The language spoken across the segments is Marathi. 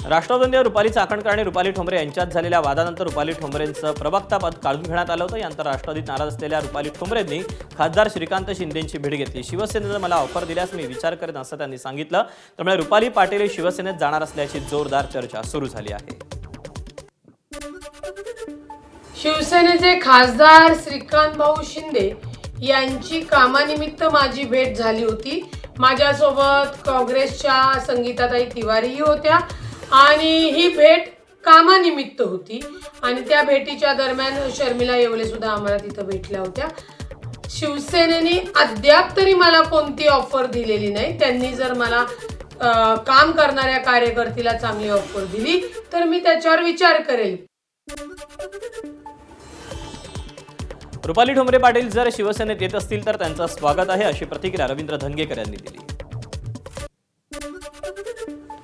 राष्ट्रवादीने रुपाली चाकणकर आणि रुपाली ठोंबरे यांच्यात झालेल्या वादानंतर रुपाली ठोंबरेंचं प्रवक्ता पद काढून घेण्यात आलं होतं। यानंतर राष्ट्रवादीत नाराज असलेल्या रुपाली ठोंबरेंनी खासदार श्रीकांत शिंदेंची भेट घेतली। शिवसेनेनं मला ऑफर दिल्यास मी विचार करेन असं त्यांनी सांगितलं। त्यामुळे रुपाली पाटील शिवसेनेत जाणार असल्याची जोरदार चर्चा सुरू झाली आहे। शिवसेनेचे खासदार श्रीकांत भाऊ शिंदे यांची कामानिमित्त माझी भेट झाली होती। माझ्यासोबत काँग्रेसच्या संगीताताई तिवारीही होत्या आणि ही भेट कामानिमित्त होती आणि त्या भेटीच्या दरम्यान शर्मिला येवले सुद्धा आम्हाला तिथं भेटल्या होत्या। शिवसेनेने अद्याप तरी मला कोणती ऑफर दिलेली नाही। त्यांनी जर मला काम करणाऱ्या कार्यकर्त्याला चांगली ऑफर दिली तर मी त्याच्यावर विचार करेल। रुपाली ठोंबरे पाटील जर शिवसेनेत येत असतील तर त्यांचं स्वागत आहे, अशी प्रतिक्रिया रवींद्र धनगेकर यांनी दिली।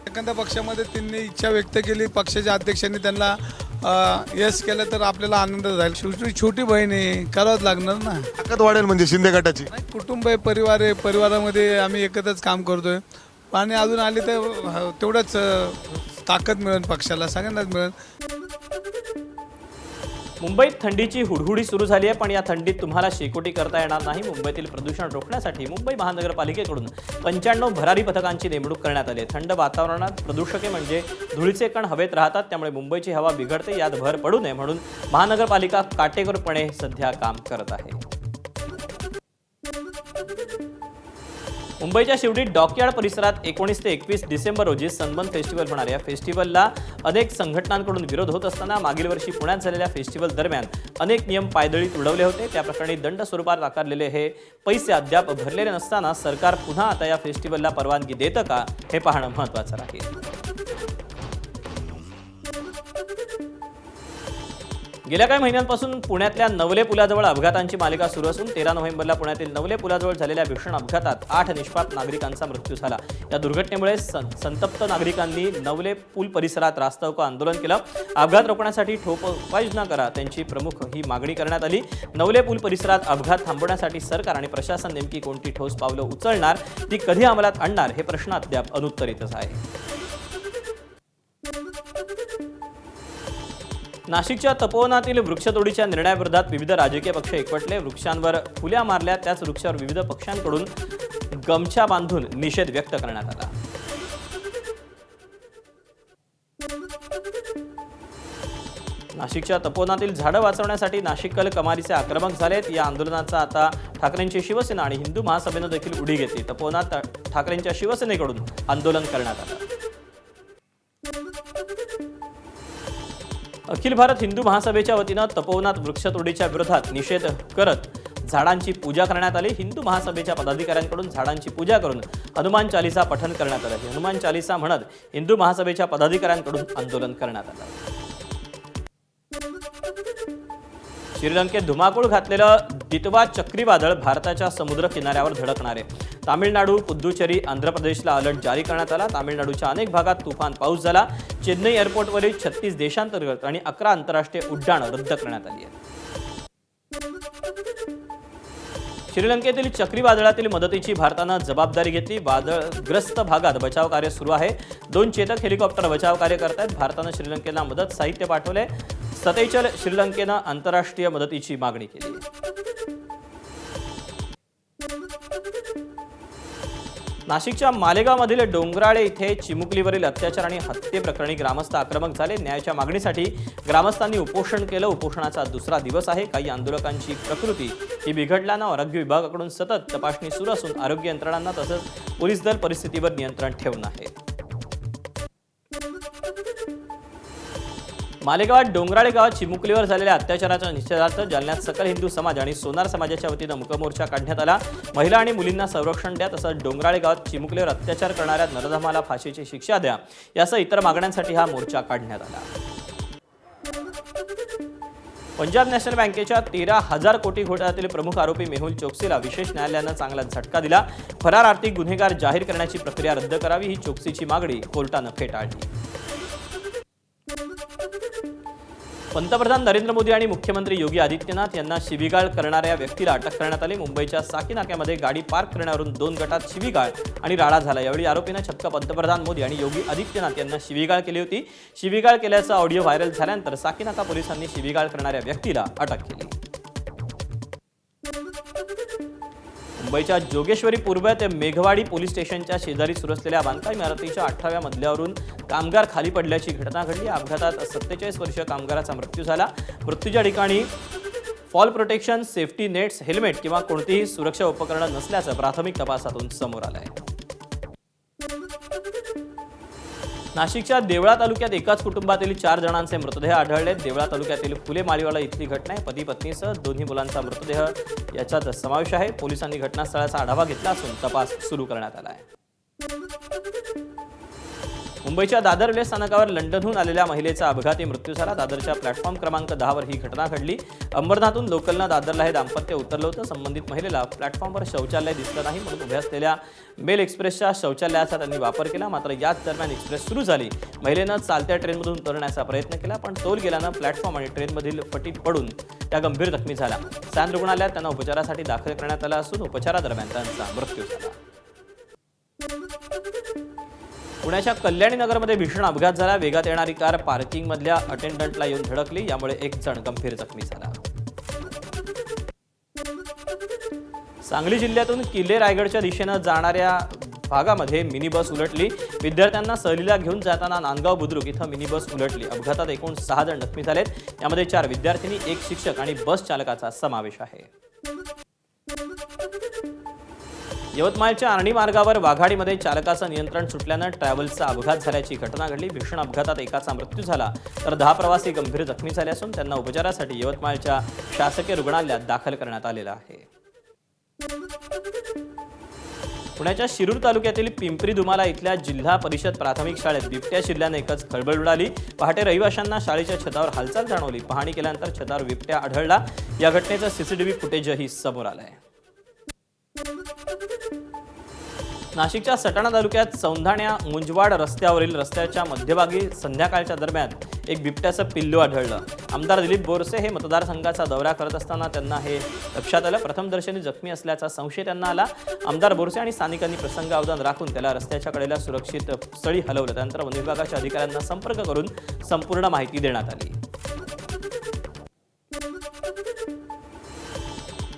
एखाद्या पक्षामध्ये त्यांनी इच्छा व्यक्त केली, पक्षाच्या अध्यक्षांनी त्यांना यस केलं तर आपल्याला आनंद झाला। शेवटी छोटी बहीण आहे, करावंच लागणार ना। ताकद वाढेल म्हणजे शिंदे गटाची। कुटुंब आहे, परिवार आहे, परिवारामध्ये आम्ही एकत्रच काम करतोय आणि अजून आले तर तेवढंच ताकद मिळेल पक्षाला, सगळ्यांनाच मिळेल। मुंबईत थंडीची हुडहुडी सुरू झाली आहे, पण या थंडीत तुम्हाला शेकोटी करता येणार नाही। मुंबईतील प्रदूषण रोखण्यासाठी मुंबई महानगरपालिकेकडून 95 भरारी पथकांची नेमणूक करण्यात आली आहे। थंड वातावरणात प्रदूषके म्हणजे धुळीचे कण हवेत राहतात, त्यामुळे मुंबईची हवा बिघडते। यात भर पडू नये म्हणून महानगरपालिका काटेकोरपणे सध्या काम करत आहे। मुंबईच्या शिवडी डॉकयार्ड परिसरात 19 ते 21 डिसेंबर रोजी सनबर्न फेस्टिवल होणार आहे। या फेस्टिवलला अनेक संघटनांकडून विरोध होत असताना मागील वर्षी पुण्यात झालेल्या फेस्टिवल दरम्यान अनेक नियम पायदळी तुडवले होते। त्या प्रकरणी दंड स्वरूपात आकारलेले हे पैसे अद्याप भरलेले नसताना सरकार पुन्हा आता या फेस्टिवलला परवानगी देतं का हे पाहणं महत्त्वाचं राहील। गेल्या काही महिन्यांपासून पुण्यातल्या नवले पुलाजवळ अपघातांची मालिका सुरू असून 13 नोव्हेंबरला पुण्यातील नवले पुलाजवळ झालेल्या भीषण अपघातात 8 निष्पाप नागरिकांचा मृत्यू झाला। या दुर्घटनेमुळे संतप्त नागरिकांनी नवले पूल परिसरात रास्तारोको आंदोलन केलं। अपघात रोखण्यासाठी ठोस उपाययोजना करा, त्यांची प्रमुख ही मागणी करण्यात आली। नवले पूल परिसरात अपघात थांबवण्यासाठी सरकार आणि प्रशासन नेमकी कोणती ठोस पावलं उचलणार, ती कधी अंमलात आणणार हे प्रश्न अद्याप अनुत्तरितच आहे। नाशिकच्या तपोवनातील वृक्षतोडीच्या निर्णयाविरोधात विविध राजकीय पक्ष एकवटले। वृक्षांवर फुल्या मारल्या, त्याच वृक्षावर विविध पक्षांकडून गमछा बांधून निषेध व्यक्त करण्यात आला। नाशिकच्या तपोवनातील झाडं वाचवण्यासाठी नाशिककर कमालीचे आक्रमक झालेत। या आंदोलनाचा आता ठाकरेंची शिवसेना आणि हिंदू महासभेनं देखील उडी घेतली। तपोवनात ठाकरेंच्या शिवसेनेकडून आंदोलन करण्यात आलं। अखिल भारत हिंदू महासभेच्या वतीनं तपोवनात वृक्षतोडीच्या विरोधात निषेध करत झाडांची पूजा करण्यात आली। हिंदू महासभेच्या पदाधिकाऱ्यांकडून झाडांची पूजा करून हनुमान चालीसा पठण करण्यात आलं। हनुमान चालीसा म्हणत हिंदू महासभेच्या पदाधिकाऱ्यांकडून आंदोलन करण्यात आलं। श्रीलंकेत धुमाकूळ घातलेलं दितवा चक्रीवादळ भारताच्या समुद्र किनाऱ्यावर धडकणार आहे। तामिळनाडू, पुद्दुचेरी, आंध्र प्रदेशला अलर्ट जारी करण्यात आला। तामिळनाडूच्या अनेक भागात तुफान पाऊस झाला। चेन्नई एअरपोर्टवरील 36 देशांतर्गत आणि 11 आंतरराष्ट्रीय उड्डाणं रद्द करण्यात आली आहेत। श्रीलंकेतील चक्रीवादळातील मदतीची भारतानं जबाबदारी घेतली। वादळग्रस्त भागात बचाव कार्य सुरू आहे। 2 चेतक हेलिकॉप्टर बचाव कार्य करत आहेत। भारतानं श्रीलंकेला मदत साहित्य पाठवले। सतेचल श्रीलंकेनं आंतरराष्ट्रीय मदतीची मागणी केली। नाशिकच्या मालेगावमधील डोंगराळे इथे चिमुकलीवरील अत्याचार आणि हत्येप्रकरणी ग्रामस्थ आक्रमक झाले। न्यायाच्या मागणीसाठी ग्रामस्थांनी उपोषण केलं। उपोषणाचा दुसरा दिवस आहे। काही आंदोलकांची प्रकृती ही बिघडल्यानं आरोग्य विभागाकडून सतत तपासणी सुरू असून आरोग्य यंत्रणांना तसंच पोलीस दल परिस्थितीवर नियंत्रण ठेवून आहे। मालेगावात डोंगराळे गावात चिमुकलीवर झालेल्या अत्याचाराच्या निषेधार्थ जालन्यात सकल हिंदू समाज आणि सोनार समाजाच्या वतीनं मूकमोर्चा काढण्यात आला। महिला आणि मुलींना संरक्षण द्या, तसंच डोंगराळे गावात चिमुकलीवर अत्याचार करणाऱ्या नरधमाला फाशीची शिक्षा द्या, यासह इतर मागण्यांसाठी हा मोर्चा काढण्यात आला। पंजाब नॅशनल बँकेच्या 13,000 कोटी घोटाळ्यातील प्रमुख आरोपी मेहुल चोक्सीला विशेष न्यायालयानं चांगला झटका दिला। फरार आर्थिक गुन्हेगार जाहीर करण्याची प्रक्रिया रद्द करावी, ही चोक्सीची मागणी कोर्टानं फेटाळली। पंतप्रधान नरेंद्र मोदी आणि मुख्यमंत्री योगी आदित्यनाथ यांना शिवीगाळ करणाऱ्या व्यक्तीला अटक करण्यात आली. मुंबईच्या साकी नाक्यामध्ये गाडी पार्क करण्यावरून 2 गटात शिवीगाळ आणि राडा झाला. यावेळी आरोपीनं चक्क पंतप्रधान मोदी आणि योगी आदित्यनाथ यांना शिवीगाळ केली होती. शिवीगाळ केल्याचा ऑडिओ व्हायरल झाल्यानंतर साकी नाका पोलिसांनी शिवीगाळ करणाऱ्या व्यक्तीला अटक केली. मुंबईच्या जोगेश्वरी पूर्व ते मेघवाडी पोलीस स्टेशनच्या शेजारी सुरू असलेल्या बांधकाम इमारतीच्या 18व्या मजल्यावरून कामगार खाली पडल्याची घटना घडली. या अपघातात 47 वर्षीय कामगाराचा मृत्यू झाला. मृत्यूच्या ठिकाणी fall protection, safety nets, helmet किंवा कोणतीही सुरक्षा उपकरणं नसल्याचं प्राथमिक तपासातून समोर आलं आहे. नाशिकच्या देवळा तालुक्यात एकाच कुटुंबातील 4 जणांचे मृतदेह आढळले. देवळा तालुक्यातील फुले माळीवाडा इथली घटना आहे. पती पत्नीसह 2 मुलांचा मृतदेह याच्यात समावेश आहे. पोलिसांनी घटनास्थळाचा आढावा घेतला असून तपास सुरू करण्यात आला आहे. मुंबईच्या दादर रेल्वे स्थानकावर लंडनहून आलेल्या महिलेचा अपघाती मृत्यू झाला. दादरच्या प्लॅटफॉर्म क्रमांक 10 वर ही घटना घडली. अंबरनाथहून लोकलनं दादरला हे दाम्पत्य उतरलं होतं. संबंधित महिलेला प्लॅटफॉर्मवर शौचालय दिसलं नाही म्हणून उभ्या असलेल्या मेल एक्सप्रेसच्या शौचालयाचा त्यांनी वापर केला. मात्र याच दरम्यान एक्सप्रेस सुरू झाली. महिलेनं चालत्या ट्रेनमधून उतरण्याचा प्रयत्न केला, पण तोल गेल्यानं प्लॅटफॉर्म आणि ट्रेनमधील फटीत पडून त्या गंभीर जखमी झाल्या. सान रुग्णालयात त्यांना उपचारासाठी दाखल करण्यात आलं असून उपचारादरम्यान त्यांचा मृत्यू झाला. पुण्याच्या कल्याणी नगरमध्ये भीषण अपघात झाला. वेगात येणारी कार पार्किंगमधल्या अटेंडंटला येऊन धडकली. यामुळे एक जण गंभीर जखमी झाला. सांगली जिल्ह्यातून किल्ले रायगडच्या दिशेनं जाणाऱ्या भागामध्ये मिनी बस उलटली. विद्यार्थ्यांना सहलीला घेऊन जाताना नांदगाव बुद्रुक इथं मिनी बस उलटली. अपघातात एकूण 6 जण जखमी झालेत. यामध्ये 4 विद्यार्थिनी, 1 शिक्षक आणि बस चालकाचा समावेश आहे. यवतमाळच्या आर्णी मार्गावर वाघाडीमध्ये चालकाचं नियंत्रण सुटल्यानं ट्रॅव्हल्सचा अपघात झाल्याची घटना घडली. भीषण अपघातात एकाचा मृत्यू झाला तर 10 प्रवासी गंभीर जखमी झाले असून त्यांना उपचारासाठी यवतमाळच्या शासकीय रुग्णालयात दाखल करण्यात आलेलं आहे. पुण्याच्या शिरूर तालुक्यातील पिंपरी दुमाला इथल्या जिल्हा परिषद प्राथमिक शाळेत बिबट्या शिरल्याने एकच खळबळ उडाली. पहाटे रहिवाशांना शाळेच्या छतावर हालचाल जाणवली. पाहणी केल्यानंतर छतावर बिबट्या आढळला. या घटनेचं सीसीटीव्ही फुटेजही समोर आलंय. नाशिकच्या सटाणा तालुक्यात सौंधाण्या मुंजवाड रस्त्यावरील रस्त्याच्या मध्यभागी संध्याकाळच्या दरम्यान एक बिबट्याचं पिल्लू आढळलं. आमदार दिलीप बोरसे हे मतदारसंघाचा दौरा करत असताना त्यांना हे लक्षात आलं. प्रथमदर्शनी जखमी असल्याचा संशय त्यांना आला. आमदार बोरसे आणि स्थानिकांनी प्रसंगावधान राखून त्याला रस्त्याच्या कडेला सुरक्षित स्थळी हलवलं. त्यानंतर वन विभागाच्या अधिकाऱ्यांना संपर्क करून संपूर्ण माहिती देण्यात आली.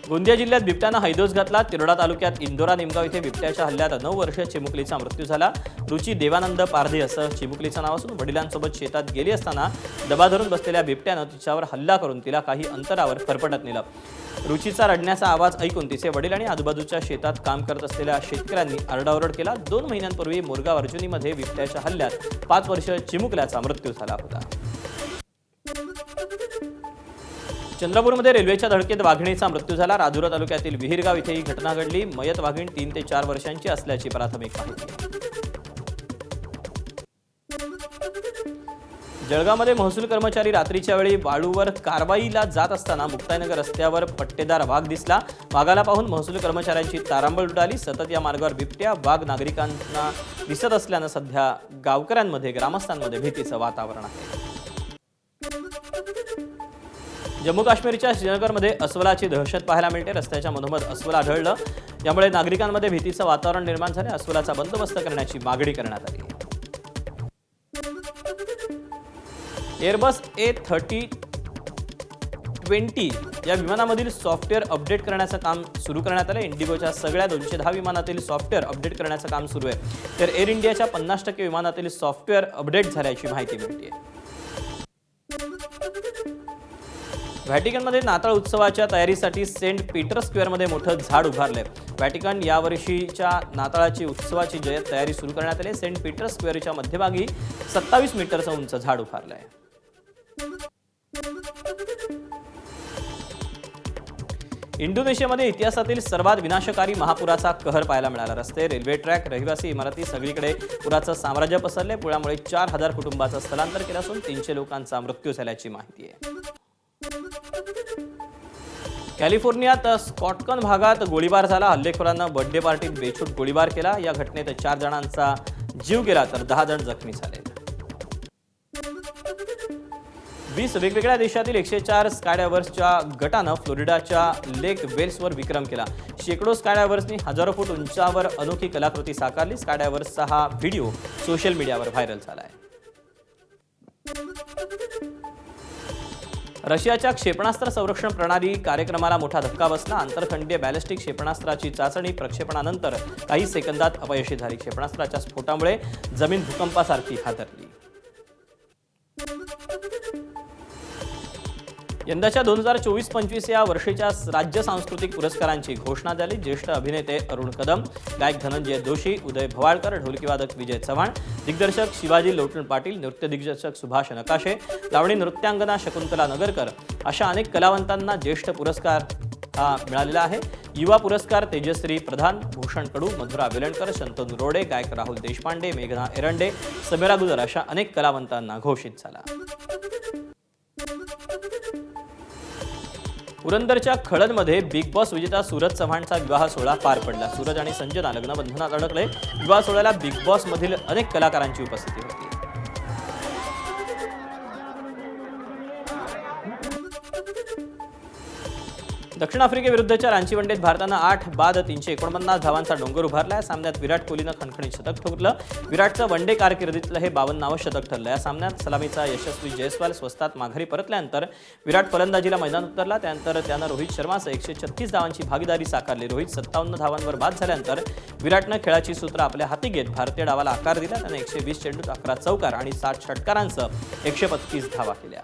गोंदिया जिल्ह्यात बिबट्यानं हैदोस घातला. तिरोडा तालुक्यात इंदोरा निमगाव इथे बिबट्याच्या हल्ल्यात 9 वर्षीय चिमुकलीचा मृत्यू झाला. रुची देवानंद पारधी असं चिमुकलीचं नाव असून वडिलांसोबत शेतात गेली असताना दबा धरून बसलेल्या बिबट्यानं तिच्यावर हल्ला करून तिला काही अंतरावर फरफटत नेलं. रुचीचा रडण्याचा आवाज ऐकून तिचे वडील आणि आजूबाजूच्या शेतात काम करत असलेल्या शेतकऱ्यांनी आरडाओरड केला. 2 महिन्यांपूर्वी मोरगाव अर्जुनीमध्ये बिबट्याच्या हल्ल्यात 5 वर्षीय चिमुकल्याचा मृत्यू झाला होता. चंद्रपूरमध्ये रेल्वेच्या धडकेत वाघिणीचा मृत्यू झाला. राजुरा तालुक्यातील विहिरगाव इथे ही घटना घडली. मयत वाघीण 3 ते 4 वर्षांची असल्याची प्राथमिक माहिती. जळगावमध्ये महसूल कर्मचारी रात्रीच्या वेळी वाळूवर कारवाईला जात असताना मुक्ताईनगर रस्त्यावर पट्टेदार वाघ दिसला. वाघाला पाहून महसूल कर्मचाऱ्यांची तारांबळ उडाली. सतत या मार्गावर बिबट्या, वाघ नागरिकांना दिसत असल्यानं सध्या गावकऱ्यांमध्ये, ग्रामस्थांमध्ये भीतीचं वातावरण आहे. जम्मू काश्मीरच्या श्रीनगरमध्ये अस्वलाची दहशत पाहायला मिळते. रस्त्याच्या मधोमध अस्वल आढळलं. यामुळे नागरिकांमध्ये भीतीचं वातावरण निर्माण झाले. अस्वलाचा बंदोबस्त करण्याची मागणी करण्यात आली. एअरबस A320 या विमानामधील सॉफ्टवेअर अपडेट करण्याचं काम सुरू करण्यात आलं. इंडिगोच्या सगळ्या 210 विमानातील सॉफ्टवेअर अपडेट करण्याचं काम सुरू आहे. तर एअर इंडियाच्या 50% विमानातील सॉफ्टवेअर अपडेट झाल्याची माहिती मिळते. व्हॅटिकनमध्ये नाताळ उत्सवाच्या तयारीसाठी सेंट पीटर स्क्वेअरमध्ये मोठं झाड उभारलंय. व्हॅटिकन यावर्षीच्या नाताळाची उत्सवाची जय्यत तयारी सुरू करण्यात आली. सेंट पीटर स्क्वेअरच्या मध्यभागी 27 मीटरचं उंच झाड उभारलंय. इंडोनेशियामध्ये इतिहासातील सर्वात विनाशकारी महापुराचा कहर पाहायला मिळाला. रस्ते, रेल्वे ट्रॅक, रहिवासी इमारती सगळीकडे पुराचं साम्राज्य पसरले. पुरामुळे 4000 कुटुंबाचं स्थलांतर केलं असून 300 लोकांचा मृत्यू झाल्याची माहिती आहे. कॅलिफोर्नियात स्कॉटकन भागात गोळीबार झाला. हल्लेखोरांना बर्थडे पार्टीत बेछूट गोळीबार केला. या घटनेत 4 जणांचा जीव गेला तर 10 जण जखमी झाले. 20 वेगवेगळ्या देशातील 104 स्कायडायव्हर्सच्या गटानं फ्लोरिडाच्या लेक वेल्सवर विक्रम केला. शेकडो स्कायडायव्हर्सनी हजारो फूट उंचावर अनोखी कलाकृती साकारली. स्कायडायव्हर्सचा हा व्हिडिओ सोशल मीडियावर व्हायरल झाला आहे. रशियाच्या क्षेपणास्त्र संरक्षण प्रणाली कार्यक्रमाला मोठा धक्का बसला. आंतरखंडीय बॅलिस्टिक क्षेपणास्त्राची चाचणी प्रक्षेपणानंतर काही सेकंदात अपयशी झाली. क्षेपणास्त्राच्या स्फोटामुळे जमीन भूकंपासारखी हादरली. यंदाच्या 2024-25 या वर्षीच्या राज्य सांस्कृतिक पुरस्कारांची घोषणा झाली. ज्येष्ठ अभिनेते अरुण कदम, गायक धनंजय जोशी, उदय भवाळकर, ढोलकीवादक विजय चव्हाण, दिग्दर्शक शिवाजी लौटण पाटील, नृत्य दिग्दर्शक सुभाष नकाशे, लावणी नृत्यांगना शकुंतला नगरकर अशा अनेक कलावंतांना ज्येष्ठ पुरस्कार हा मिळालेला आहे. युवा पुरस्कार तेजश्री प्रधान, भूषण कडू, मधुरा वेलणकर, शंतनू रोडे, गायक राहुल देशपांडे, मेघना एरंडे, समीरा गुजर अशा अनेक कलावंतांना घोषित झाला. पुरंदरच्या खळदमध्ये बिग बॉस विजेता सूरज चव्हाणचा विवाह सोहळा पार पडला. सूरज आणि संजना लग्नबंधनात अडकले. विवाह सोहळ्याला बिग बॉस मधील अनेक कलाकारांची उपस्थिती होती. दक्षिण आफ्रिकेविरुद्धच्या रांची वनडेत भारतानं 8 बाद 349 धावांचा डोंगर उभारला. या सामन्यात विराट कोहलीनं खणखणीत शतक ठोकलं. विराटचं वनडे कारकिर्दीतलं हे 52वं शतक ठरलं. या सामन्यात सलामीचा यशस्वी जयस्वाल स्वस्तात माघारी परतल्यानंतर विराट फलंदाजीला मैदानात उतरला. त्यानंतर त्यानं रोहित शर्मासह 136 धावांची भागीदारी साकारली. रोहित 57 धावांवर बाद झाल्यानंतर विराटनं खेळाची सूत्र आपल्या हाती घेत भारतीय डावाला आकार दिला. त्यानं 120 चेंडूत 11 चौकार आणि 60 षटकारांसह 135 धावा केल्या.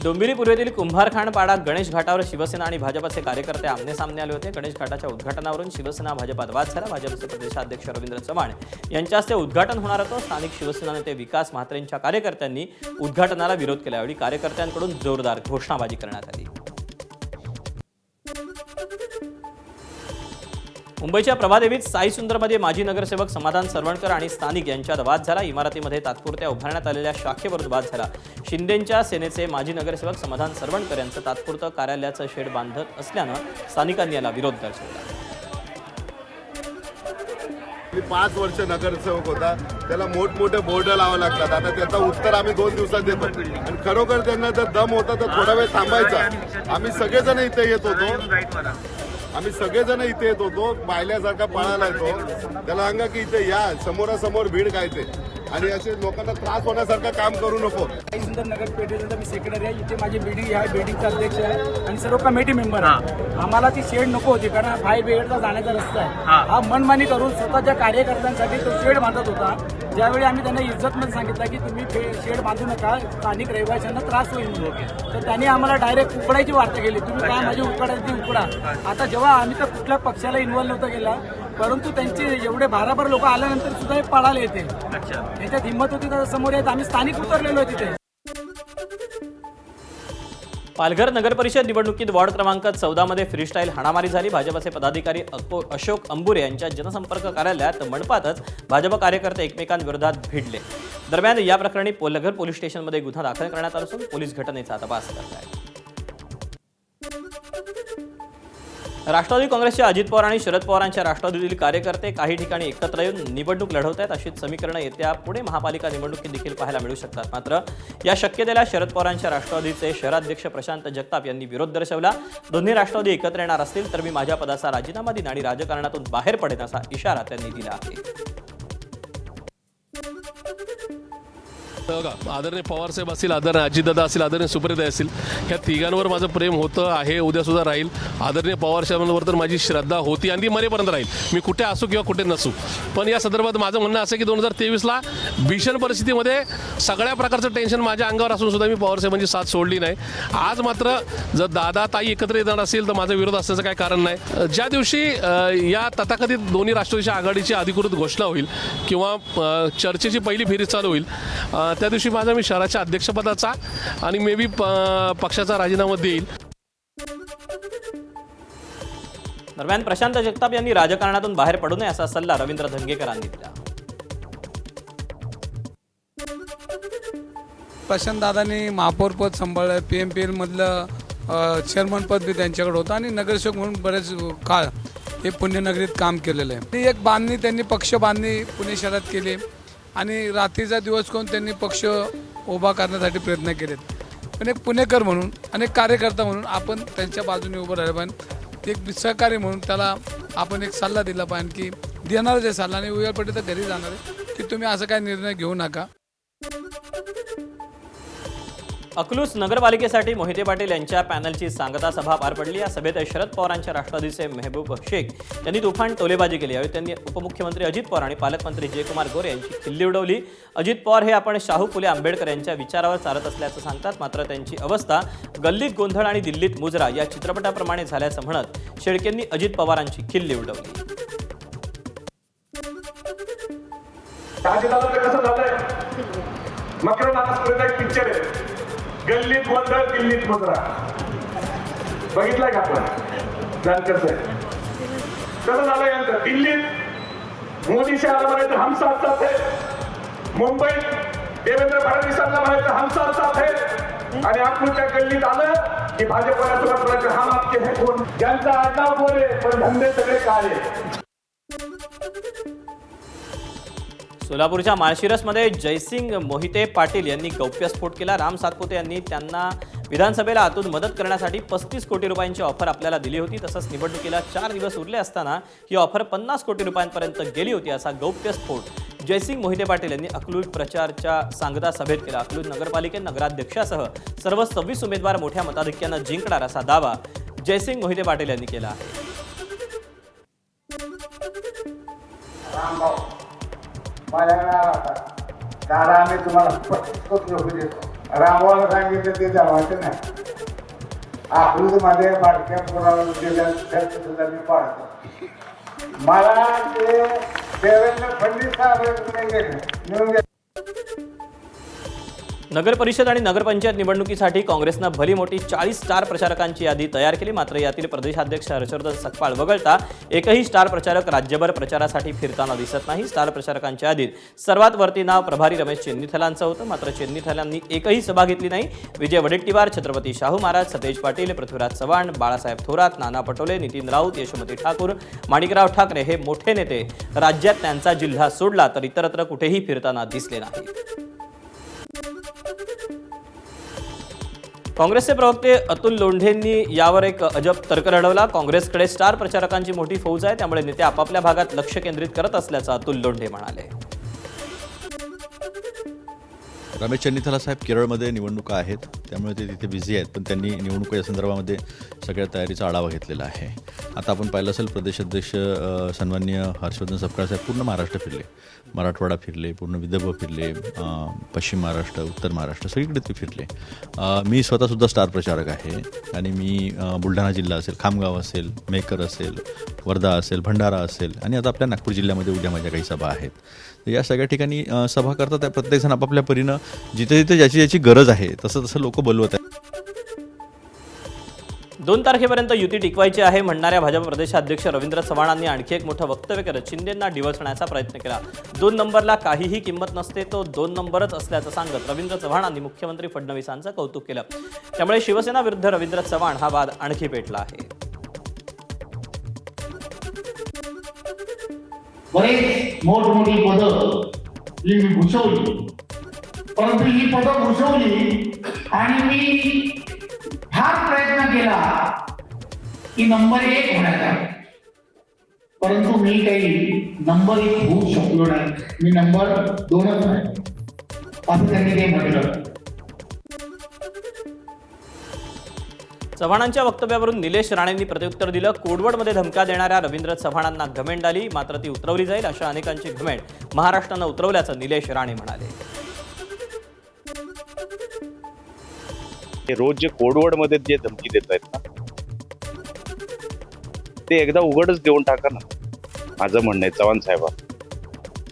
डोंबिवली पूर्वेतील कुंभारखांड पाडा गणेश घाटावर शिवसेना आणि भाजपचे कार्यकर्ते आमनेसामने आले होते. गणेश घाटाच्या उद्घाटनावरून शिवसेना भाजपात वाद झाला. भाजपचे प्रदेशाध्यक्ष रवींद्र चव्हाण यांच्या हस्ते उद्घाटन होणार होतं. स्थानिक शिवसेना नेते विकास म्हात्रेंच्या कार्यकर्त्यांनी उद्घाटनाला विरोध केला. यावेळी कार्यकर्त्यांकडून जोरदार घोषणाबाजी करण्यात आली. मुंबईच्या प्रभादेवीत साई सुंदरमध्ये माजी नगरसेवक समाधान सरवणकर आणि स्थानिक यांच्यात वाद झाला. इमारतीमध्ये तात्पुरत्या उभारण्यात आलेल्या शाखेवर वाद झाला. शिंदेंच्या सेनेचे माजी नगरसेवक समाधान सरवणकर यांचं तात्पुरतं कार्यालयाचं शेड बांधत असल्यानं स्थानिकांनी याला विरोध दर्शवला. 5 वर्ष नगरसेवक होता, त्याला मोठमोठे बोर्ड लावावे लागतात. आता त्याचं उत्तर आम्ही 2 दिवसात देतो आणि खरोखर त्यांना जर दम होता तर थोडा वेळ थांबायचा. आम्ही सगळेजण इथे येत होतो, पाहिल्यासारखा पळायला येतो. त्याला सांगा की इथे या, समोरासमोर भीड काय ते, आणि असे लोकांना त्रास होण्यासारखं काम करू नको. साई सुंदर नगर पेठेचा मी सेक्रेटरी आहे. इथे माझी बिल्डिंग आहे, बिल्डिंगचा अध्यक्ष आहे आणि सर्व कमिटी मेंबर आहे. आम्हाला ती शेड नको होती कारण 5 ब्रिगेडला जाण्याचा रस्ता आहे. हा मनमानी करून स्वतःच्या कार्यकर्त्यांसाठी तो शेड बांधत होता. ज्यावेळी आम्ही त्यांना इज्जतमध्ये सांगितलं की तुम्ही शेड बांधू नका, स्थानिक रहिवाशांना त्रास होईल म्हणून, तर त्यांनी आम्हाला डायरेक्ट उकडायची वार्ता केली. तुम्ही काय माझी उकडायची उकडा. आता जेव्हा आम्ही तर कुठल्या पक्षाला इन्व्हॉल्व नव्हतं केला, परंतु त्यांचे एवढे भाराभर लोक आल्यानंतर सुद्धा हे पळाले येते. त्याच्यात हिंमत होती तर समोर येत आम्ही स्थानिक उतरलेलो तिथे. पालघर नगरपरिषद निवडणुकीत वॉर्ड क्रमांक 14 मध्ये फ्रीस्टाईल हाणामारी झाली. भाजपचे पदाधिकारी अशोक अंबुरे यांच्या जनसंपर्क कार्यालयात मंडपातच भाजप कार्यकर्ते एकमेकांविरोधात भिडले. दरम्यान या प्रकरणी पालघर पोलीस स्टेशनमध्ये गुन्हा दाखल करण्यात आला असून पोलीस घटनेचा तपास करत आहेत. राष्ट्रवादी काँग्रेसच्या अजित पवार आणि शरद पवारांच्या राष्ट्रवादीतील कार्यकर्ते काही ठिकाणी एकत्र येऊन निवडणूक लढवत आहेत. अशीच समीकरणं येत्या पुणे महापालिका निवडणुकीत देखील पाहायला मिळू शकतात. मात्र या शक्यतेला शरद पवारांच्या राष्ट्रवादीचे शहराध्यक्ष प्रशांत जगताप यांनी विरोध दर्शवला. दोन्ही राष्ट्रवादी एकत्र येणार असतील तर मी माझ्या पदाचा राजीनामा देईन आणि राजकारणातून बाहेर पडेन असा इशारा त्यांनी दिला आहे. आदरणीय पवारसाहेब असतील, आदरणीय अजितदादा असतील, आदरणीय सुप्रियाताई असतील, ह्या तिघांवर माझं प्रेम होतं, आहे, उद्यासुद्धा राहील. आदरणीय पवारसाहेबांवर तर माझी श्रद्धा होती आणि ती मरेपर्यंत राहील. मी कुठे असू किंवा कुठे नसू. पण या संदर्भात माझं म्हणणं असं की 2023ला भीषण परिस्थितीमध्ये सगळ्या प्रकारचं टेन्शन माझ्या अंगावर असून सुद्धा मी पवारसाहेबांची साथ सोडली नाही. आज मात्र जर दादा ताई एकत्र येणार असेल तर माझा विरोध असण्याचं काही कारण नाही. ज्या दिवशी या तथाकथित दोन्ही राष्ट्रवादीच्या आघाडीची अधिकृत घोषणा होईल किंवा चर्चेची पहिली फेरी चालू होईल, त्या दिवशी माझा मी शहराच्या अध्यक्षपदाचा आणि मे बी पक्षाचा राजीनामा देईल. दरम्यान प्रशांत जगताप यांनी राजकारणातून बाहेर पडू नये असा सल्ला रवींद्र धंगेकरांनी दिला. प्रशांत दादांनी महापौरपद सांभाळलं, PMPL मधलं चेअरमन पद बी त्यांच्याकडे होतं आणि नगरसेवक म्हणून बरेच काळ हे पुण्यनगरीत काम केलेलं आहे. एक बांधणी त्यांनी पक्ष बांधणी पुणे शहरात केली. आणि रात्रीचा दिवस करून त्यांनी पक्ष उभा करण्यासाठी प्रयत्न केलेत. पण एक पुणेकर म्हणून आणि एक कार्यकर्ता म्हणून आपण त्यांच्या बाजूने उभं राहिलं पाहिजे. एक सहकारी म्हणून त्याला आपण एक सल्ला दिला पाहिजे की देणारच आहे सल्ला आणि उद्यापटे तर घरी जाणार आहे की तुम्ही असं काय निर्णय घेऊ नका. अकलूज नगरपालिकेसाठी मोहिते पाटील यांच्या पॅनलची सांगता सभा पार पडली. या सभेत शरद पवारांच्या राष्ट्रवादीचे मेहबूब शेख यांनी तुफान टोलेबाजी केली. यावेळी त्यांनी उपमुख्यमंत्री अजित पवार आणि पालकमंत्री जयकुमार गोरे यांची खिल्ली उडवली. अजित पवार हे आपण शाहू फुले आंबेडकर यांच्या विचारावर चालत असल्याचं सांगतात. मात्र त्यांची अवस्था गल्लीत गोंधळ आणि दिल्लीत मुजरा या चित्रपटाप्रमाणे झाल्याचं म्हणत शेळकेंनी अजित पवारांची खिल्ली उडवली. कसं झालंय मकरंद एक पिक्चर आहे, गल्लीत गोंधळ दिल्लीत मुजरा. बघितलाय का आपण? जानकर साहेब कसं झालंय यांचं? दिल्लीत मोदी शहाला म्हणायचं हम साथ साथ है, मुंबईत देवेंद्र फडणवीसांना म्हणायचं हम साथ साथ है, आणि अकलूजच्या गल्लीत आलं की भाजपला म्हणायचं हम आपके है कोण. ज्यांचा आडनाव गोरे पण धंदे सगळे काळे. सोलापूरच्या माळशिरसमध्ये जयसिंग मोहिते पाटील यांनी गौप्यस्फोट केला. राम सातपुते यांनी त्यांना विधानसभेला आतून मदत करण्यासाठी 35 कोटी रुपयांची ऑफर आपल्याला दिली होती. तसंच निवडणुकीला 4 दिवस उरले असताना ही ऑफर 50 कोटी रुपयांपर्यंत गेली होती, असा गौप्यस्फोट जयसिंग मोहिते पाटील यांनी अकलूज प्रचारच्या सांगता सभेत केला. अकलूज नगरपालिकेत नगराध्यक्षासह सर्व 26 उमेदवार मोठ्या मताधिक्यानं जिंकणार असा दावा जयसिंग मोहिते पाटील यांनी केला आहे. दादा आम्ही तुम्हाला 35 कोटी रुपये देतो. रामवाला सांगितलं ते जमायचं नाही. अकलूजमध्ये बारक्या पुराला सुद्धा मी पाडतो. मला ते देवेंद्र फडणवीस साहेब मिळून घेतले. नगर परिषद आणि नगरपंचायत निवडणुकीसाठी काँग्रेसनं भली मोठी 40 स्टार प्रचारकांची यादी तयार केली. मात्र यातील प्रदेशाध्यक्ष हर्षवर्धन सकपाळ वगळता एकही स्टार प्रचारक राज्यभर प्रचारासाठी फिरताना दिसत नाही. स्टार प्रचारकांच्या यादीत सर्वात वरती नाव प्रभारी रमेश चेन्नीथलांचं होतं. मात्र चेन्नीथलांनी एकही सभा घेतली नाही. विजय वडेट्टीवार, छत्रपती शाहू महाराज, सतेज पाटील, पृथ्वीराज चव्हाण, बाळासाहेब थोरात, नाना पटोले, नितीन राऊत, यशोमती ठाकूर, माणिकराव ठाकरे हे मोठे नेते राज्यात त्यांचा जिल्हा सोडला तर इतरत्र कुठेही फिरताना दिसले नाही. काँग्रेसचे प्रवक्ते अतुल लोंढेंनी यावर एक अजब तर्क लढवला. काँग्रेसकडे स्टार प्रचारकांची मोठी फौज आहे, त्यामुळे नेते आपापल्या भागात लक्ष केंद्रित करत असल्याचं अतुल लोंढे म्हणाले. रमेश चेन्नीथला साहेब केरळमध्ये निवडणुका आहेत, त्यामुळे ते तिथे बिझी आहेत. पण त्यांनी निवडणुका या संदर्भामध्ये सगळ्या तयारीचा आढावा घेतलेला आहे. आता आपण पाहिलं असेल प्रदेशाध्यक्ष सन्माननीय हर्षवर्धन सकपाळ साहेब पूर्ण महाराष्ट्र फिरले, मराठवाडा फिरले, पूर्ण विदर्भ फिरले, पश्चिम महाराष्ट्र, उत्तर महाराष्ट्र सगळीकडे ते फिरले. मी स्वतःसुद्धा स्टार प्रचारक आहे आणि मी बुलढाणा जिल्हा असेल, खामगाव असेल, मेकर असेल, वर्धा असेल, भंडारा असेल आणि आता आपल्या नागपूर जिल्ह्यामध्ये उद्या माझ्या काही सभा आहेत. तर या सगळ्या ठिकाणी सभा करतात. त्या प्रत्येकजण आपापल्या परीनं जिथे जिथे ज्याची गरज आहे तसं तसं लोक बोलवत आहेत. 2 तारखेपर्यंत युती टिकवायची आहे म्हणणाऱ्या भाजप प्रदेशाध्यक्ष रवींद्र चव्हाणांनी आणखी एक मोठं वक्तव्य करत शिंदेंना डिवचण्याचा प्रयत्न केला. 2 नंबरला काहीही किंमत नसते, तो 2 नंबरच असल्याचं सांगत रवींद्र चव्हाणांनी मुख्यमंत्री फडणवीसांचं कौतुक केलं. त्यामुळे शिवसेना विरुद्ध रवींद्र चव्हाण हा वाद आणखी पेटला आहे. बरेच मोठमोठी पदं मी भूषवली, परंतु ही पदं भूषवली आणि मी हा प्रयत्न केला की नंबर 1 होण्याचा, परंतु मी काही नंबर 1 होऊ शकलो नाही. मी नंबर 2च आहे असं त्यांनी ते म्हटलं. चव्हाणांच्या वक्तव्यावरून निलेश राणेंनी प्रत्युत्तर दिलं. कोडवडमध्ये धमका देणाऱ्या रवींद्र चव्हाणांना घमेंड आली, मात्र ती उतरवली जाईल. अशा अनेकांची घमेंड महाराष्ट्रानं उतरवल्याचं निलेश राणे म्हणाले. रोज जे कोडवडमध्ये जे धमकी देत आहेत ना, ते एकदा उघडच देऊन टाका ना. माझं म्हणणं आहे चव्हाण साहेब,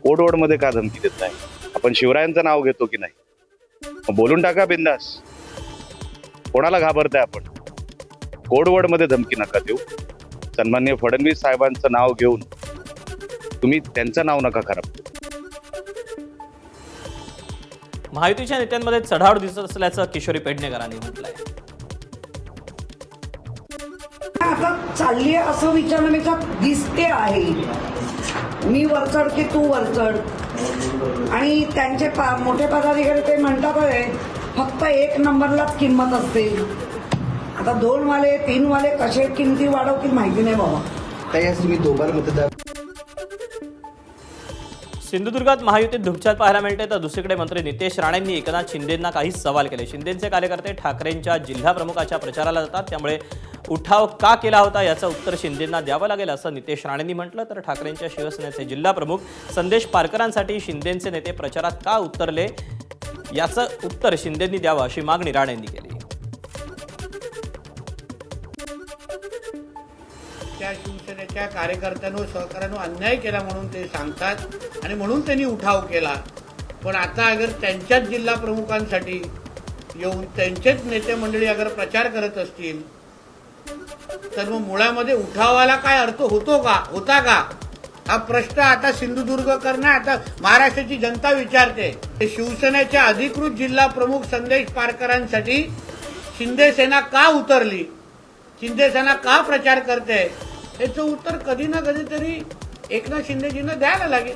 कोडवडमध्ये का धमकी देत नाही? आपण शिवरायांचं नाव घेतो की नाही? बोलून टाका बिंदास. कोणाला घाबरताय आपण? कोडवडमध्ये धमकी नका देऊ. सन्माननीय फडणवीस साहेबांचं नाव घेऊन तुम्ही त्यांचं नाव नका खराब करू. महायुतीच्या नेत्यांमध्ये चढाव दिसत असल्याचं किशोरी पेडणेकरांनी म्हटलंय. आता चालली असं विचारण्यापेक्षा दिसते आहे. मी वरचढ की तू वरचढ. आणि त्यांचे मोठे पदाधिकारी ते म्हणतात आहे फक्त 1 नंबरलाच किंमत असते. आता 2 वाले 3 वाले कसे किमती वाढवतील माहिती नाही बाबा. त्यास तुम्ही दोबार मतदार. सिंधुदुर्गात महायुतीत धुपछात पाहायला मिळते तर दुसरीकडे मंत्री नितेश राणेंनी एकनाथ शिंदेंना काही सवाल केले. शिंदेंचे कार्यकर्ते ठाकरेंच्या जिल्हा प्रमुखाच्या प्रचाराला जातात, त्यामुळे उठाव का केला होता याचं उत्तर शिंदेंना द्यावं लागेल असं नितेश राणेंनी म्हटलं. तर ठाकरेंच्या शिवसेनेचे जिल्हा प्रमुख संदेश पारकरांसाठी शिंदेंचे नेते प्रचारात का उतरले याचं उत्तर शिंदेंनी द्यावं अशी मागणी राणेंनी केली. त्या शिवसेनेच्या कार्यकर्त्यांवर सहकार्यानं अन्याय केला म्हणून ते सांगतात आणि म्हणून त्यांनी उठाव केला. पण आता अगर त्यांच्याच जिल्हा प्रमुखांसाठी येऊन त्यांचेच नेते मंडळी अगर प्रचार करत असतील तर मग मुळामध्ये उठावाला काय अर्थ होता का हा प्रश्न आता सिंधुदुर्गकर नाही, आता महाराष्ट्राची जनता विचारते. शिवसेनेच्या अधिकृत जिल्हा प्रमुख संदेश पारकरांसाठी शिंदे सेना का उतरली, शिंदे सेना का प्रचार करते याचं उत्तर कधी ना कधीतरी एकनाथ शिंदेजींना द्यायला लागेल.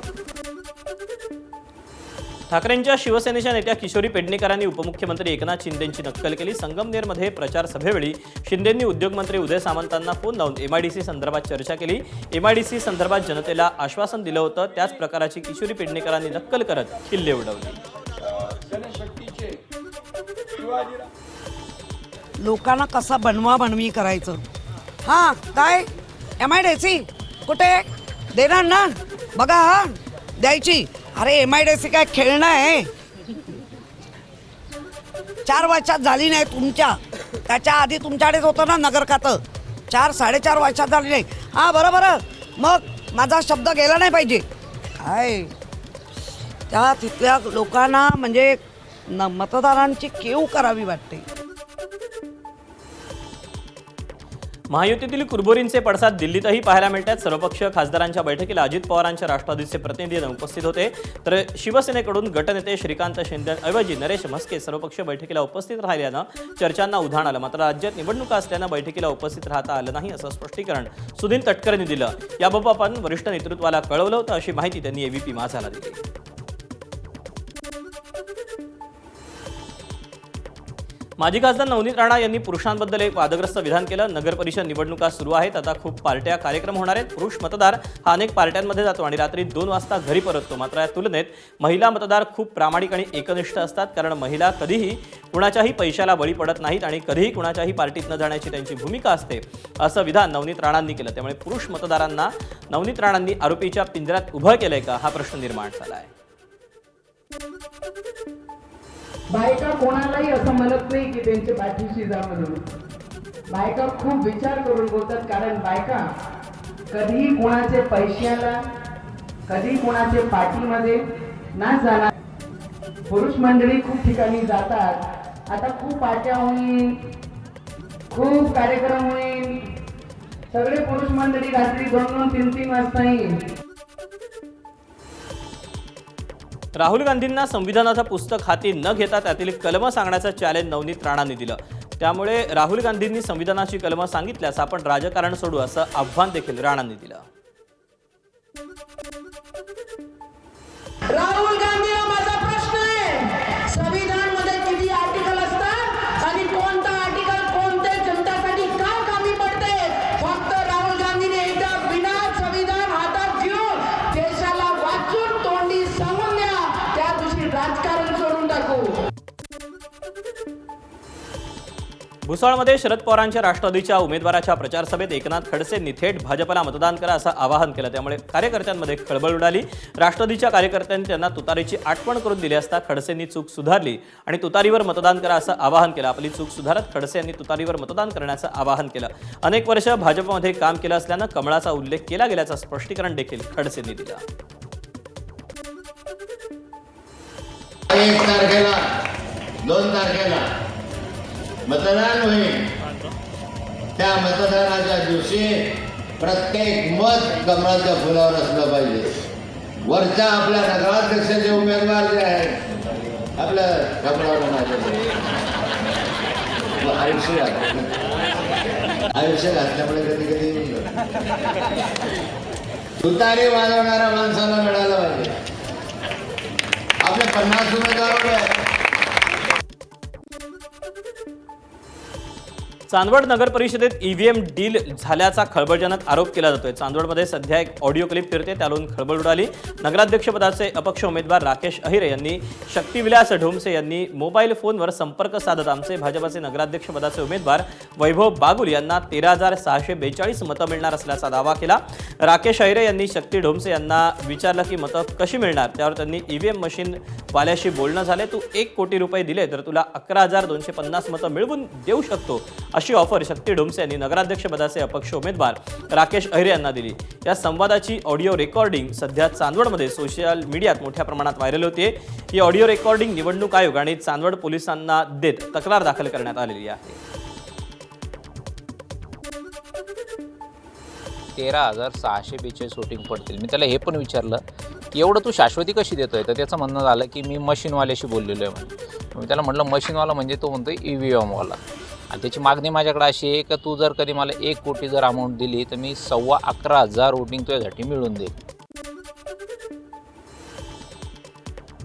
ठाकरेंच्या शिवसेनेच्या नेत्या किशोरी पेडणेकरांनी उपमुख्यमंत्री एकनाथ शिंदेंची नक्कल केली. संगमनेरमध्ये प्रचार सभेवेळी शिंदेंनी उद्योगमंत्री उदय सामंतांना फोन लावून एमआयडीसी संदर्भात चर्चा केली. एमआयडीसी संदर्भात जनतेला आश्वासन दिलं होतं, त्याच प्रकाराची किशोरी पेडणेकरांनी नक्कल करत खिल्ली उडवली. लोकांना कसा बनवी करायचं. हां काय MIDC कुठे देणार ना बघा. हा द्यायची. अरे MIDC काय खेळणं आहे. 4 वर्षात झाली नाही तुमच्या, त्याच्या आधी तुमच्याकडेच होतं ना नगर खातं. 4-4.5 वर्षात झाली नाही. हां बरं मग माझा शब्द गेला नाही पाहिजे. काय त्या तिथल्या लोकांना म्हणजे मतदारांची कीव करावी वाटते. महायुतीतील कुरबुरींचे पडसाद दिल्लीतही पाहायला मिळतात. सर्वपक्षीय खासदारांच्या बैठकीला अजित पवारांच्या राष्ट्रवादीचे प्रतिनिधी उपस्थित होते, तर शिवसेनेकडून गटनेते श्रीकांत शिंदेऐवजी नरेश म्हस्के सर्वपक्षीय बैठकीला उपस्थित राहिल्यानं चर्चांना उधाण आलं. मात्र राज्यात निवडणुका असल्यानं बैठकीला उपस्थित राहता आलं नाही असं स्पष्टीकरण सुनील तटकरेंनी दिलं. याबाबत आपण वरिष्ठ नेतृत्वाला कळवलं होतं अशी माहिती त्यांनी ABP माझाला दिली. माजी खासदार नवनीत राणा यांनी पुरुषांबद्दल एक वादग्रस्त विधान केलं. नगर परिषद निवडणुका सुरू आहेत, आता खूप पार्ट्या कार्यक्रम होणार आहेत. पुरुष मतदार हा अनेक पार्ट्यांमध्ये जातो आणि रात्री 2 वाजता घरी परततो. मात्र या तुलनेत महिला मतदार खूप प्रामाणिक आणि एकनिष्ठ असतात, कारण महिला कधीही कुणाच्याही पैशाला बळी पडत नाहीत आणि कधीही कुणाच्याही पार्टीत न जाण्याची त्यांची भूमिका असते असं विधान नवनीत राणांनी केलं. त्यामुळे पुरुष मतदारांना नवनीत राणांनी आरोपीच्या पिंजऱ्यात उभं केलंय का हा प्रश्न निर्माण झाला आहे. बायका कोणालाही असं म्हणत नाही की त्यांच्या पाठीशी जा म्हणून. बायका खूप विचार करून बोलतात, कारण बायका कधीही कोणाचे पैशाला कधी कोणाचे पाठीमध्ये ना जाणार. पुरुष मंडळी खूप ठिकाणी जातात. आता खूप पार्ट्या होईल, खूप कार्यक्रम होईल. सगळे पुरुष मंडळी रात्री 2-3 वाजता येईल. राहुल गांधींना संविधानाचं पुस्तक हाती न घेता त्यातील कलमं सांगण्याचं चॅलेंज नवनीत राणांनी दिलं. त्यामुळे राहुल गांधींनी संविधानाची कलमं सांगितल्यास आपण राजकारण सोडू असं आव्हान देखील राणांनी दिलं. राहुल गांधीला माझा प्रश्न आहे, संविधानामध्ये किती आर्टिकल असतात आणि कोणता आर्टिकल कोणत्या जनतासाठी का कामी पडते. फक्त राहुल गांधीने एकदा बिना संविधान हातात घेऊन देशाला वाचून तोंडी सांगून द्या, त्या दिवशी राजकारण सोडून टाकू. भुसावळमध्ये शरद पवारांच्या राष्ट्रवादीच्या उमेदवाराच्या प्रचार सभेत एकनाथ खडसेंनी थेट भाजपला मतदान करा असं आवाहन केलं. त्यामुळे कार्यकर्त्यांमध्ये खळबळ उडाली. राष्ट्रवादीच्या कार्यकर्त्यांनी त्यांना तुतारीची आठवण करून दिली असता खडसेंनी चूक सुधारली आणि तुतारीवर मतदान करा असं आवाहन केलं. आपली चूक सुधारत खडसे यांनी तुतारीवर मतदान करण्याचं आवाहन केलं. अनेक वर्ष भाजपमध्ये काम केलं असल्यानं कमळाचा उल्लेख केला गेल्याचं स्पष्टीकरण देखील खडसेंनी दिलं. 1 तारखेला 2 तारखेला मतदान होईल. त्या मतदानाच्या दिवशी प्रत्येक मत कमळाच्या फुलावर असलं पाहिजे. वरच्या आपल्या नगराध्यक्षाचे उमेदवार जे आहेत आपल्या कमळावर आयुष्य घातल्यामुळे कधी कधी तुतारी वाजवणाऱ्या माणसाला मिळालं पाहिजे. आपले 50 उमेदवार आहेत. चांदवड नगर परिषदेत ईव्हीएम डील झाल्याचा खळबळजनक आरोप केला जातोय. चांदवडमध्ये सध्या एक ऑडिओ क्लिप फिरते, त्यावरून खळबळ उडाली. नगराध्यक्षपदाचे अपक्ष उमेदवार राकेश अहिरे यांनी शक्तिविलास ढोमसे यांनी मोबाईल फोनवर संपर्क साधत आमचे भाजपचे नगराध्यक्षपदाचे उमेदवार वैभव बागुल यांना 13,642 मतं मिळणार असल्याचा दावा केला. राकेश अहिरे यांनी शक्ती ढोमसे यांना विचारलं की मतं कशी मिळणार. त्यावर त्यांनी ईव्हीएम मशीन वाल्याशी बोलणं झाले. तू 1 कोटी रुपये दिले तर तुला 11,250 मतं मिळवून देऊ शकतो अशी ऑफर शक्ती ढोमसे यांनी नगराध्यक्षपदाचे अपक्ष उमेदवार राकेश अहिरे यांना दिली. या संवादाची ऑडिओ रेकॉर्डिंग सध्या चांदवडमध्ये सोशल मीडियात मोठ्या प्रमाणात व्हायरल होते. ही ऑडिओ रेकॉर्डिंग निवडणूक आयोग आणि चांदवड पोलिसांना देत तक्रार दाखल करण्यात आलेली आहे. 13,642 वोटिंग पडतील. मी त्याला हे पण विचारलं की एवढं तू शाश्वती कशी देतोय, तर त्याचं म्हणणं झालं की मी मशीनवाल्याशी बोललेलो आहे म्हणून. मी त्याला म्हटलं मशीनवाला म्हणजे तो म्हणतोय EVM-वाला. आणि त्याची मागणी माझ्याकडे अशी आहे की तू जर कधी मला 1 कोटी जर अमाऊंट दिली तर मी 11,15,000 वोटिंग तुझ्यासाठी मिळवून देईल.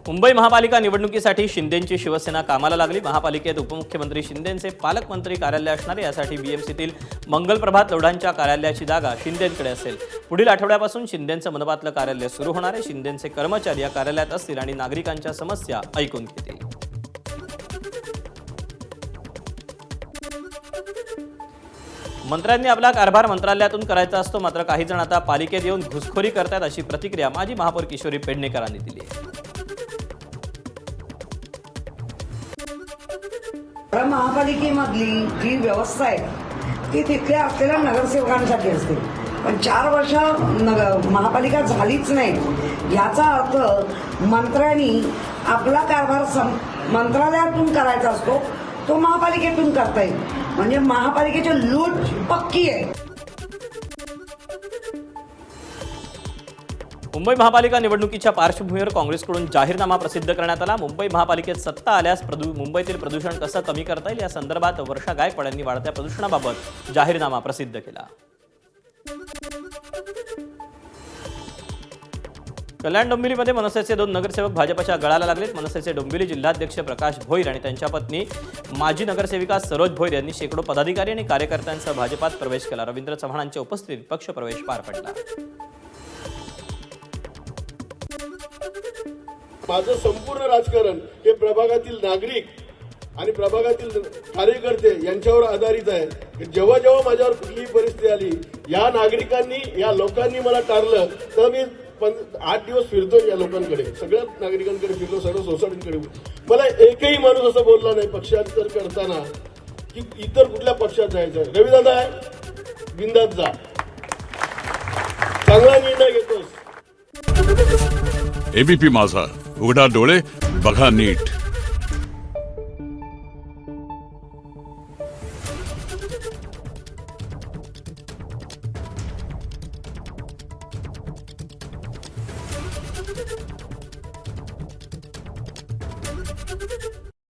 मुंबई महापालिका निवडणुकीसाठी शिंदेंची शिवसेना कामाला लागली. महापालिकेत उपमुख्यमंत्री शिंदेंचे पालकमंत्री कार्यालय असणारे, यासाठी BMCतील मंगलप्रभात लौढांच्या कार्यालयाची जागा शिंदेंकडे असेल. पुढील आठवड्यापासून शिंदेंचं मनपातलं कार्यालय सुरू होणार आहे. शिंदेंचे कर्मचारी या कार्यालयात असतील आणि नागरिकांच्या समस्या ऐकून घेतील. मंत्र्यांनी आपला कारभार मंत्रालयातून करायचा असतो, मात्र काही जण आता पालिकेत येऊन घुसखोरी करतात अशी प्रतिक्रिया माजी महापौर किशोरी पेडणेकरांनी दिली आहे. महापालिकेमधली जी व्यवस्था आहे ती तिथल्या असलेल्या नगरसेवकांसाठी असते. पण 4 वर्ष महापालिका झालीच नाही याचा अर्थ मंत्र्यांनी आपला कारभार मंत्रालयातून करायचा असतो, तो महापालिकेतून करता येईल. म्हणजे महापालिकेची लूट पक्की आहे. मुंबई महापालिका निवडणुकीच्या पार्श्वभूमीवर काँग्रेसकडून जाहीरनामा प्रसिद्ध करण्यात आला. मुंबई महापालिकेत सत्ता आल्यास मुंबईतील प्रदूषण कसं कमी करता येईल या संदर्भात वर्षा गायकवाड यांनी वाढत्या प्रदूषणाबाबत जाहीरनामा प्रसिद्ध केला. कल्याण डोंबिवलीमध्ये मनसेचे 2 नगरसेवक भाजपच्या गळाला लागलेत. मनसेचे डोंबिवली जिल्हाध्यक्ष प्रकाश भोईर आणि त्यांच्या पत्नी माजी नगरसेविका सरोज भोईर यांनी शेकडो पदाधिकारी आणि कार्यकर्त्यांसह भाजपात प्रवेश केला. रवींद्र चव्हाणांच्या उपस्थितीत पक्षप्रवेश पार पडला. माझं संपूर्ण राजकारण हे प्रभागातील नागरिक आणि प्रभागातील कार्यकर्ते यांच्यावर आधारित आहे. जेव्हा जेव्हा माझ्यावर कुठलीही परिस्थिती आली, या नागरिकांनी या लोकांनी मला टारलं तर मी 8 दिवस फिरतो या लोकांकडे, सगळ्या नागरिकांकडे फिरलो, सर्व सोसायटींकडे. मला एकही माणूस असं बोलला नाही पक्षांतर करताना की इतर कुठल्या पक्षात जायचं. रविदादा आहे, बिंदात जा, चांगला निर्णय घेतोस. ABP माझा, उघडा डोळे बघा नीट.